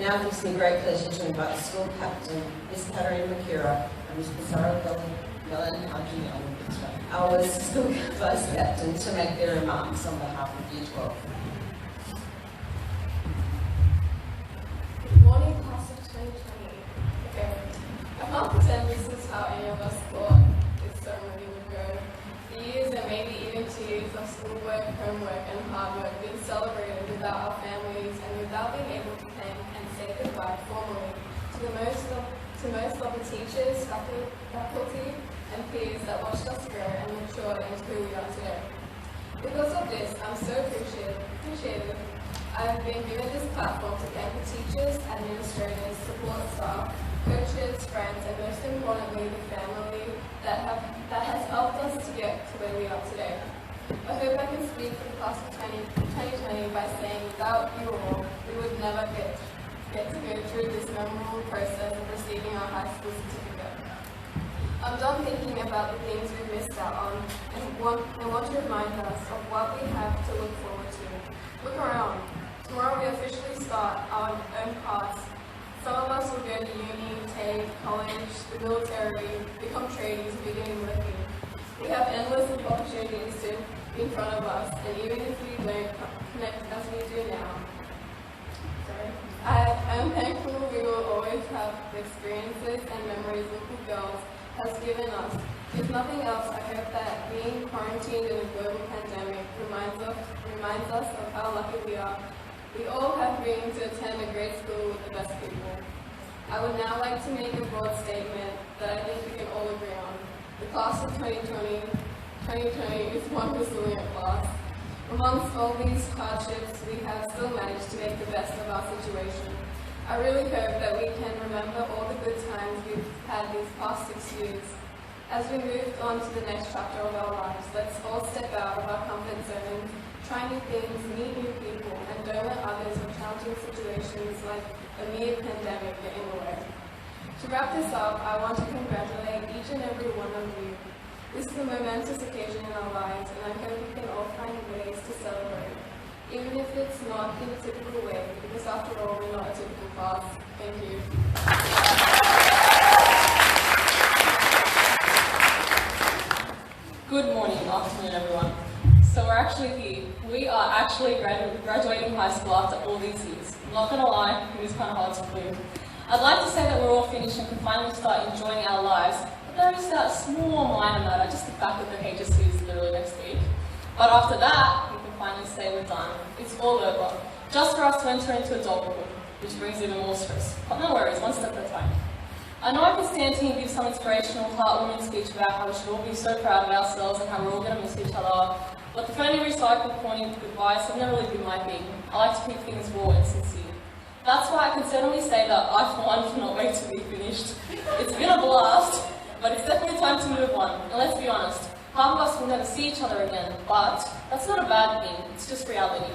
now gives me great pleasure to invite the school captain, Miss Katarina Makira, and Miss Pissarro Melanhaji, our school vice captain, to make their remarks on behalf of Year 12. Good morning, class of 2020. Okay, I can't pretend this is how any of us thought this ceremony would go. The years and maybe even 2 years of schoolwork, homework, and hard work being celebrated without our families and without being able to thank and say goodbye formally to most of the teachers, faculty, and peers that watched us grow and mature into who we are today. Because of this, I'm so appreciative. I've been given this platform to thank the teachers, administrators, support staff, coaches, friends, and most importantly, the family that has helped us to get to where we are today. I hope I can speak for the class of 2020 by saying without you all, we would never get to go through this memorable process of receiving our high school certificate. I'm done thinking about the things we've missed out on and want to remind us of what we have to look forward to. Look around. Tomorrow we officially start our own paths. Some of us will go to uni, TAFE, college, the military, become tradies, begin working. We have endless opportunities in front of us, and even if we don't connect as we do now, I am thankful we will always have the experiences and memories Little Girls has given us. If nothing else, I hope that being quarantined in a global pandemic reminds us of how lucky we are. We all have dreams to attend a great school with the best people. I would now like to make a broad statement that I think we can all agree on. The class of 2020 is one resilient class. Amongst all these hardships, we have still managed to make the best of our situation. I really hope that we can remember all the good times we've had these past 6 years. As we move on to the next chapter of our lives, let's all step out of our comfort zones, try new things, meet new people, and don't let others or challenging situations like a mere pandemic get in the way. To wrap this up, I want to congratulate each and every one of you. This is a momentous occasion in our lives, and I hope we can all find ways to celebrate, even if it's not in a typical way, because after all, we're not a typical class. Thank you. Good morning, afternoon, everyone. So we're actually here. We are actually graduating high school after all these years. I'm not gonna lie, it was kind of hard to believe. I'd like to say that we're all finished and can finally start enjoying our lives, but there is that small minor matter, just the fact that the HSC is literally next week. But after that, we can finally say we're done. It's all over. Just for us to enter into adulthood, which brings even more stress. But no worries, one step at a time. I know I can stand here and give some inspirational, heartwarming speech about how we should all be so proud of ourselves and how we're all going to miss each other, but the phony recycled corny advice have never really been my thing. I like to keep things raw and sincere. That's why I can certainly say that I, for one, cannot wait to be finished. It's been a blast, but it's definitely time to move on. And let's be honest, half of us will never see each other again, but that's not a bad thing, it's just reality.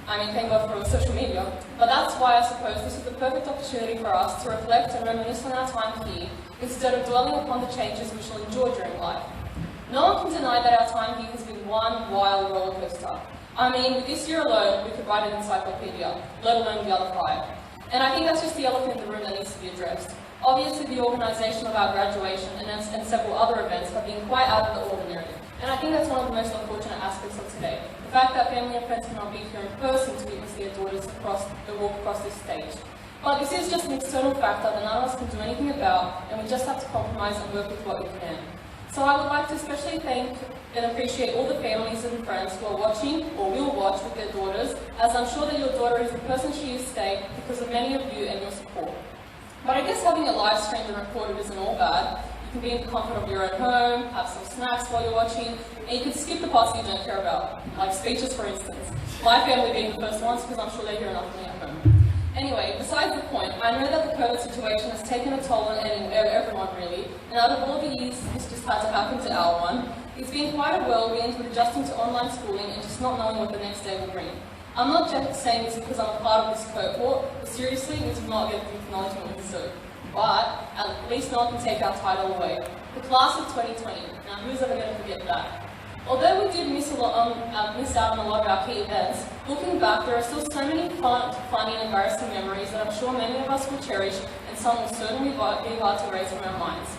I mean, thank God for social media. But that's why I suppose this is the perfect opportunity for us to reflect and reminisce on our time here, instead of dwelling upon the changes we shall endure during life. No one can deny that our time here has been one wild roller coaster. I mean, with this year alone, we could write an encyclopedia, let alone the other 5. And I think that's just the elephant in the room that needs to be addressed. Obviously, the organisation of our graduation and several other events have been quite out of the ordinary. And I think that's one of the most unfortunate aspects of today. The fact that family and friends cannot be here in person to witness their daughters walk across this stage. But this is just an external factor that none of us can do anything about, and we just have to compromise and work with what we can. So I would like to especially thank and appreciate all the families and friends who are watching or will watch with their daughters, as I'm sure that your daughter is the person she is today because of many of you and your support. But I guess having a live streamed and recorded isn't all bad. You can be in the comfort of your own home, have some snacks while you're watching, and you can skip the parts you don't care about, like speeches for instance. My family being the first ones because I'm sure they hear enough of me at home. Anyway, besides the point, I know that the COVID situation has taken a toll on everyone really, and out of all the years this just had to happen to our one, it's been quite a whirlwind with adjusting to online schooling and just not knowing what the next day will bring. I'm not just saying this because I'm a part of this cohort, but seriously, we do not get the acknowledgement we deserve. But at least no one can take our title away. The class of 2020. Now, who's ever going to forget that? Although we did miss out on a lot of our key events, looking back, there are still so many funny and embarrassing memories that I'm sure many of us will cherish, and some will certainly be hard to erase from our minds.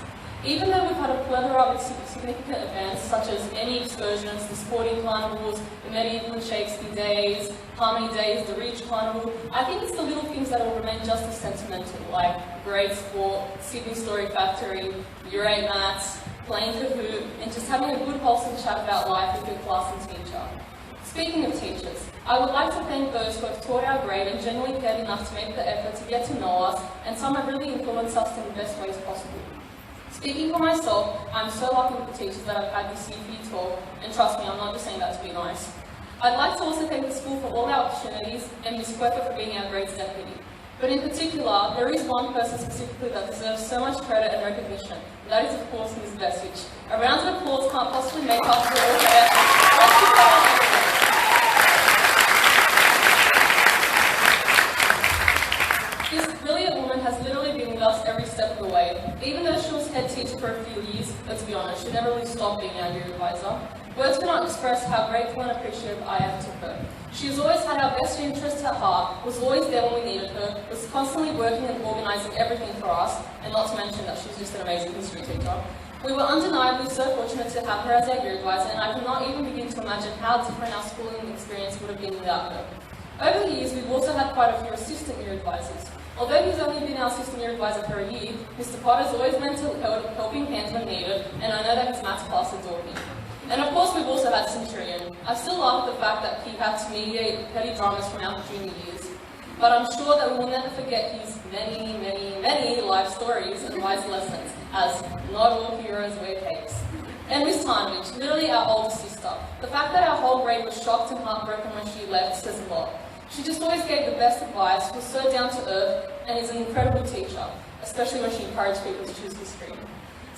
Even though we've had a plethora of significant events, such as any excursions, the sporting carnivals, the medieval and Shakespeare days, Harmony Days, the Reach Carnival, I think it's the little things that will remain just as sentimental, like grade sport, Sydney Story Factory, Year 8 maths, playing Kahoot, and just having a good wholesome chat about life with your class and teacher. Speaking of teachers, I would like to thank those who have taught our grade and genuinely cared enough to make the effort to get to know us, and some have really influenced us in the best ways possible. Speaking for myself, I'm so lucky with the teachers that I've had this year for year 12, and trust me, I'm not just saying that to be nice. I'd like to also thank the school for all our opportunities, and Ms. Queffer for being our grades deputy. But in particular, there is one person specifically that deserves so much credit and recognition, and that is of course Ms. Vesich. A round of applause can't possibly make up for all her efforts. Let's give her a round of applause. This brilliant woman has literally been with us every step of the way. Even though she was head teacher for a few years, let's be honest, she never really stopped being our year advisor. Words cannot express how grateful and appreciative I am to her. She has always had our best interests at heart, was always there when we needed her, was constantly working and organising everything for us, and not to mention that she's just an amazing history teacher. We were undeniably so fortunate to have her as our year advisor, and I cannot even begin to imagine how different our schooling experience would have been without her. Over the years, we've also had quite a few assistant year advisors. Although he's only been our assistant year advisor for a year, Mr. Potter's always lent a helping hand when needed, and I know that his maths class adored him. And of course, we've also had Centurion. I still laugh at the fact that he had to mediate petty dramas from our junior years. But I'm sure that we will never forget his many life stories and wise lessons, as not all heroes wear capes. And Miss Tarnage, literally our older sister. The fact that our whole grade was shocked and heartbroken when she left says a lot. She just always gave the best advice, was so down to earth, and is an incredible teacher, especially when she encouraged people to choose history.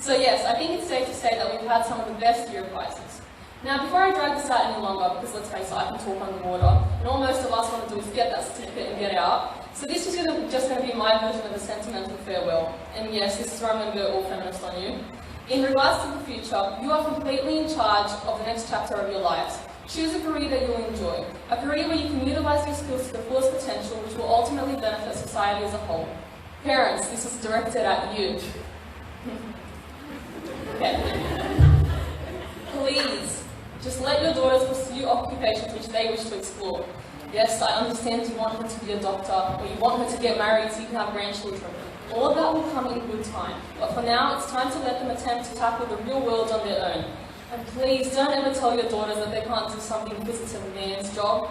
So yes, I think it's safe to say that we've had some of the best year advisors. Now, before I drag this out any longer, because let's face it, I can talk underwater, and all most of us want to do is get that certificate and get out. So this is just going to be my version of a sentimental farewell. And yes, this is where I'm going to go all feminist on you. In regards to the future, you are completely in charge of the next chapter of your lives. Choose a career that you'll enjoy, a career where you can utilise your skills to the fullest potential, which will ultimately benefit society as a whole. Parents, this is directed at you. Okay. Please, just let your daughters pursue occupations which they wish to explore. Yes, I understand you want her to be a doctor, or you want her to get married so you can have grandchildren. All of that will come in good time, but for now, it's time to let them attempt to tackle the real world on their own. And please, don't ever tell your daughters that they can't do something because it's a man's job.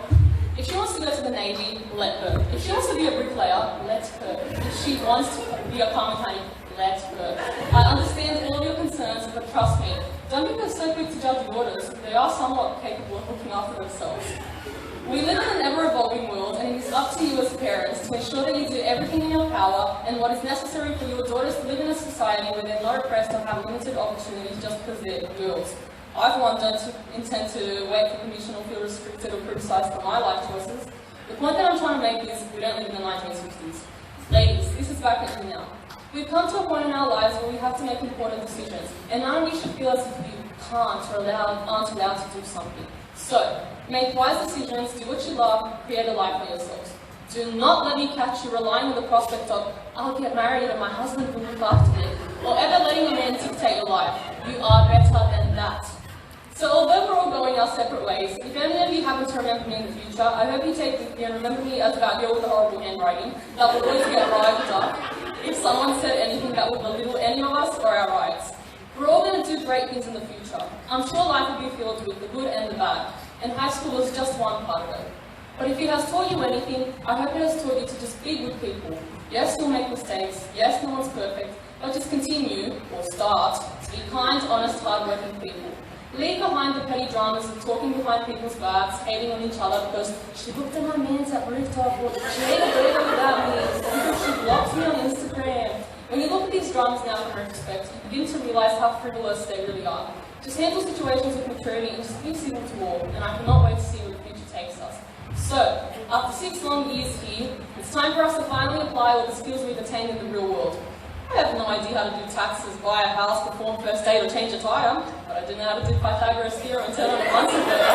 If she wants to go to the Navy, let her. If she wants to be a bricklayer, let her. If she wants to be a car mechanic, let her. I understand all of your concerns, but trust me, don't be so quick to judge your daughters. They are somewhat capable of looking after themselves. We live in an ever-evolving world, and it is up to you as parents to ensure that you do everything in your power and what is necessary for your daughters to live in a society where they're not oppressed or have limited opportunities just because they're girls. I, for one, don't intend to wait for permission or feel restricted or criticised for my life choices. The point that I'm trying to make is we don't live in the 1960s. Ladies, this is back at you now. We've come to a point in our lives where we have to make important decisions, and none of you should feel as if you can't or aren't allowed to do something. So, make wise decisions, do what you love, create a life for yourselves. Do not let me catch you relying on the prospect of, I'll get married and my husband will look after me, or ever letting a man dictate your life. You are better than that. So although we're all going our separate ways, if any of you happen to remember me in the future, I hope you take with me and remember me as that girl with the horrible handwriting that will always get rived up if someone said anything that would belittle any of us or our rights. We're all going to do great things in the future. I'm sure life will be filled with the good and the bad, and high school was just one part of it. But if it has taught you anything, I hope it has taught you to just be good people. Yes, you'll make mistakes. Yes, no one's perfect. But just continue, or start, to be kind, honest, hard-working people. Leave behind the petty dramas of talking behind people's backs, hating on each other because she looked at my man's at rooftop, or she ate a burger without me, or because she blocked me on Instagram. When you look at these dramas now in retrospect, you begin to realise how frivolous they really are. Just handle situations with maturity and just be civil to all, and I cannot wait to see where the future takes us. So, after 6 long years here, it's time for us to finally apply all the skills we've attained in the real world. I have no idea how to do taxes, buy a house, perform first aid, or change a tyre, but I didn't know how to do Pythagoras theorem and turn on a Bunsen burner.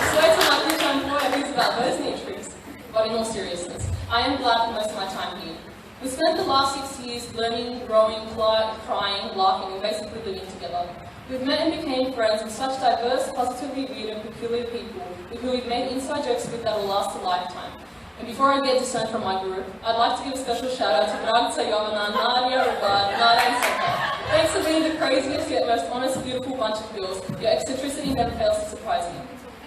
So wait till my future employer hears about those neat tricks. But in all seriousness, I am glad for most of my time here. We spent the last 6 years learning, growing, crying, laughing, and basically living together. We've met and became friends with such diverse, positively weird and peculiar people with who we've made inside jokes with that will last a lifetime. And before I get disowned from my group, I'd like to give a special shout out to Bragta, Yovana, Nadia, Rabad, Nada and Seka. Thanks for being the craziest yet most honest, beautiful bunch of girls. Your eccentricity never fails to surprise me.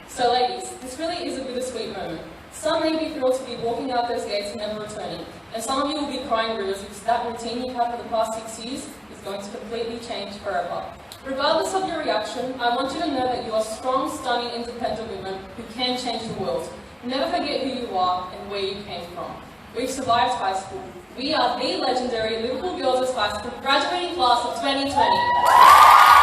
So ladies, this really is a bittersweet moment. Some may be thrilled to be walking out those gates and never returning, and some of you will be crying rivers because that routine you've had for the past 6 years is going to completely change forever. Regardless of your reaction, I want you to know that you are strong, stunning, independent women who can change the world. Never forget who you are and where you came from. We've survived high school. We are the legendary Liverpool Girls' High School graduating class of 2020.